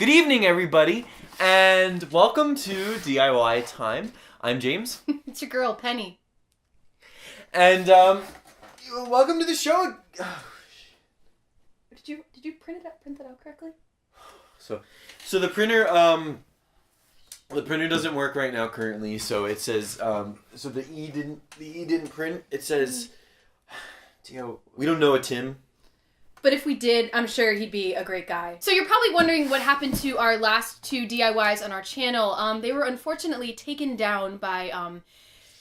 Good evening, everybody, and welcome to DIY Time. I'm James. It's your girl, Penny. And, welcome to the show. Did you print that out correctly? So the printer, doesn't work right now currently, so it says, so the E didn't print. It says, we don't know a Tim. But if we did, I'm sure he'd be a great guy. So you're probably wondering what happened to our last two DIYs on our channel. They were unfortunately taken down by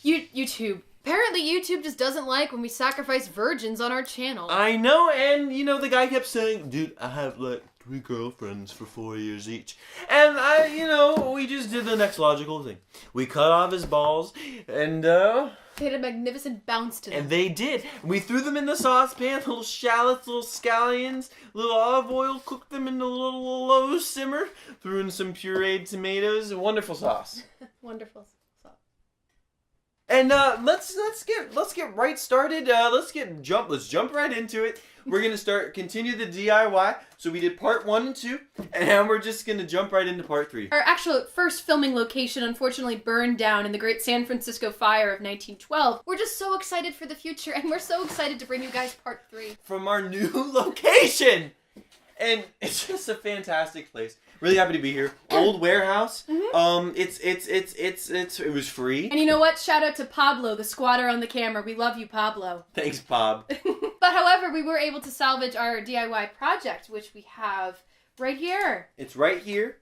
YouTube. Apparently YouTube just doesn't like when we sacrifice virgins on our channel. I know, and the guy kept saying, dude, I have like 3 girlfriends for 4 years each. And we just did the next logical thing. We cut off his balls, and they had a magnificent bounce to them. And they did. We threw them in the saucepan, little shallots, little scallions, little olive oil, cooked them in a little low simmer, threw in some pureed tomatoes, a wonderful sauce. Wonderful sauce. And let's get right started. Let's jump right into it. We're gonna continue the DIY. So we did part 1 and 2, and we're just gonna jump right into part 3. Our actual first filming location unfortunately burned down in the Great San Francisco Fire of 1912. We're just so excited for the future, and we're so excited to bring you guys part 3 from our new location. And it's just a fantastic place. Really happy to be here. Old warehouse. Mm-hmm. It was free. And you know what? Shout out to Pablo, the squatter on the camera. We love you, Pablo. Thanks, Bob. But however, we were able to salvage our DIY project, which we have right here. It's right here.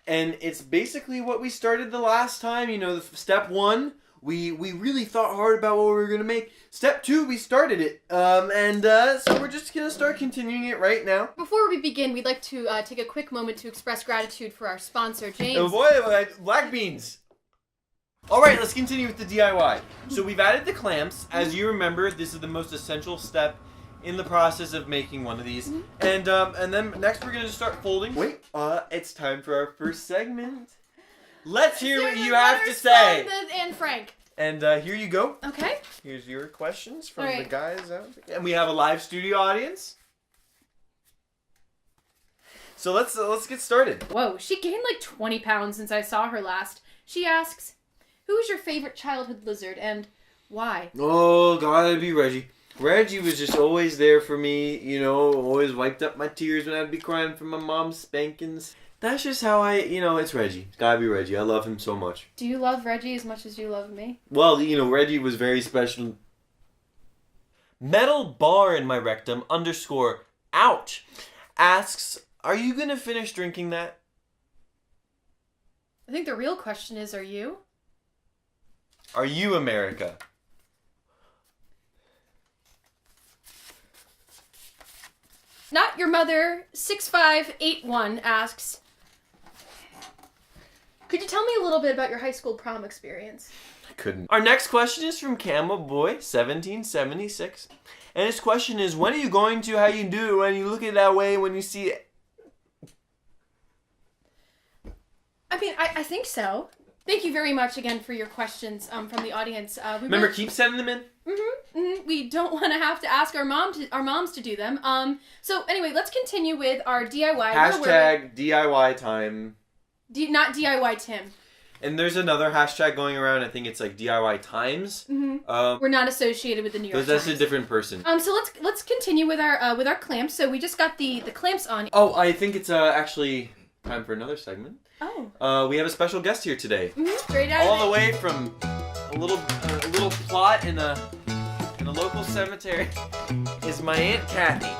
And it's basically what we started the last time. Step 1, we really thought hard about what we were going to make. Step 2, we started it. So we're just going to start continuing it right now. Before we begin, we'd like to take a quick moment to express gratitude for our sponsor, James. Oh boy, black beans. All right, let's continue with the DIY. So we've added the clamps. As you remember, this is the most essential step in the process of making one of these. Mm-hmm. And then next we're going to start folding. Wait, it's time for our first segment. Let's hear what you have to say. And Frank. And here you go. Okay. Here's your questions from the guys out there. And we have a live studio audience. So let's get started. Whoa, she gained like 20 pounds since I saw her last. She asks, who is your favorite childhood lizard and why? Oh, gotta be Reggie. Reggie was just always there for me, always wiped up my tears when I'd be crying from my mom's spankings. That's just how it's Reggie. It's gotta be Reggie. I love him so much. Do you love Reggie as much as you love me? Well, Reggie was very special. Metal bar in my rectum _ ouch asks, are you gonna finish drinking that? I think the real question is, are you? Are you America? Not Your Mother 6581 asks, could you tell me a little bit about your high school prom experience? I couldn't. Our next question is from Camel Boy 1776. And his question is, when are you going to, how you do, when you look at it that way, when you see it? I mean, I think so. Thank you very much again for your questions from the audience. Remember, keep sending them in. We don't want to have to ask our moms to do them. So anyway, let's continue with our DIY. Hashtag DIY time. Not DIY Tim. And there's another hashtag going around. I think it's like DIY Times. Mm-hmm. We're not associated with the New York Times. That's a different person. So let's continue with our clamps. So we just got the clamps on. Oh, I think it's actually time for another segment. Oh. We have a special guest here today. Straight out. All the way from a little plot in a local cemetery is my Aunt Kathy.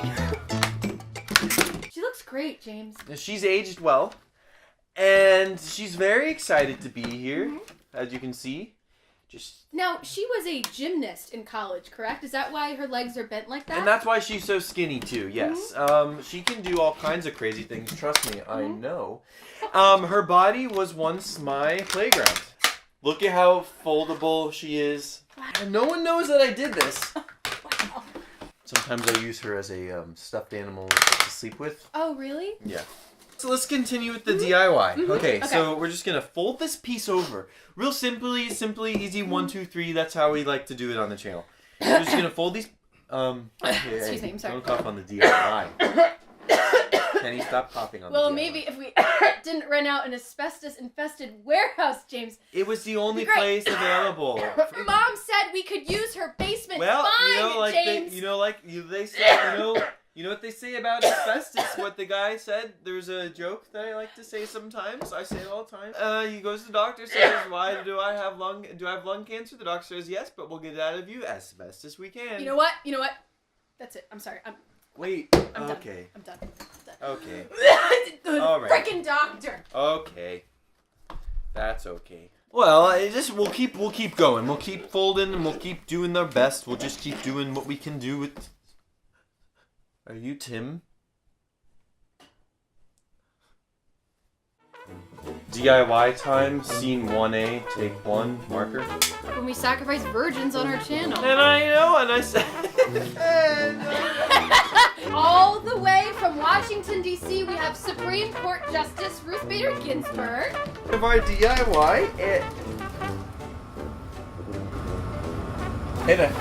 She looks great, James. She's aged well. And she's very excited to be here, as you can see. Now, she was a gymnast in college, correct? Is that why her legs are bent like that? And that's why she's so skinny, too, yes. She can do all kinds of crazy things, trust me, I know. Her body was once my playground. Look at how foldable she is. And no one knows that I did this. Wow. Sometimes I use her as a stuffed animal to sleep with. Oh, really? Yeah. So let's continue with the DIY. Okay, so we're just going to fold this piece over. Real simply, easy, 1, 2, 3. That's how we like to do it on the channel. We're just going to fold these... Excuse me, I'm sorry. Don't cough on the DIY. Kenny, stop popping on Well, the DIY. maybe if we didn't rent out an asbestos-infested warehouse, James. It was the only Great. place available. Mom said we could use her basement. Well, Fine, you know, like James. they say, you know what they say about asbestos? What the guy said. There's a joke that I like to say sometimes. I say it all the time. He goes to the doctor, says, "Why do I have lung cancer?" The doctor says, "Yes, but we'll get it out of you as best as we can." You know what? That's it. I'm sorry. Wait. I'm Okay. done. I'm done. Okay. The All right. frickin' doctor. Okay. That's okay. Well, we'll keep going. We'll keep folding and we'll keep doing our best. We'll just keep doing what we can do with. Are you Tim? DIY time, scene 1A, take 1, marker. When we sacrifice virgins on our channel. And I know, and I said. All the way from Washington, D.C., we have Supreme Court Justice Ruth Bader Ginsburg. Of our DIY, Hey there.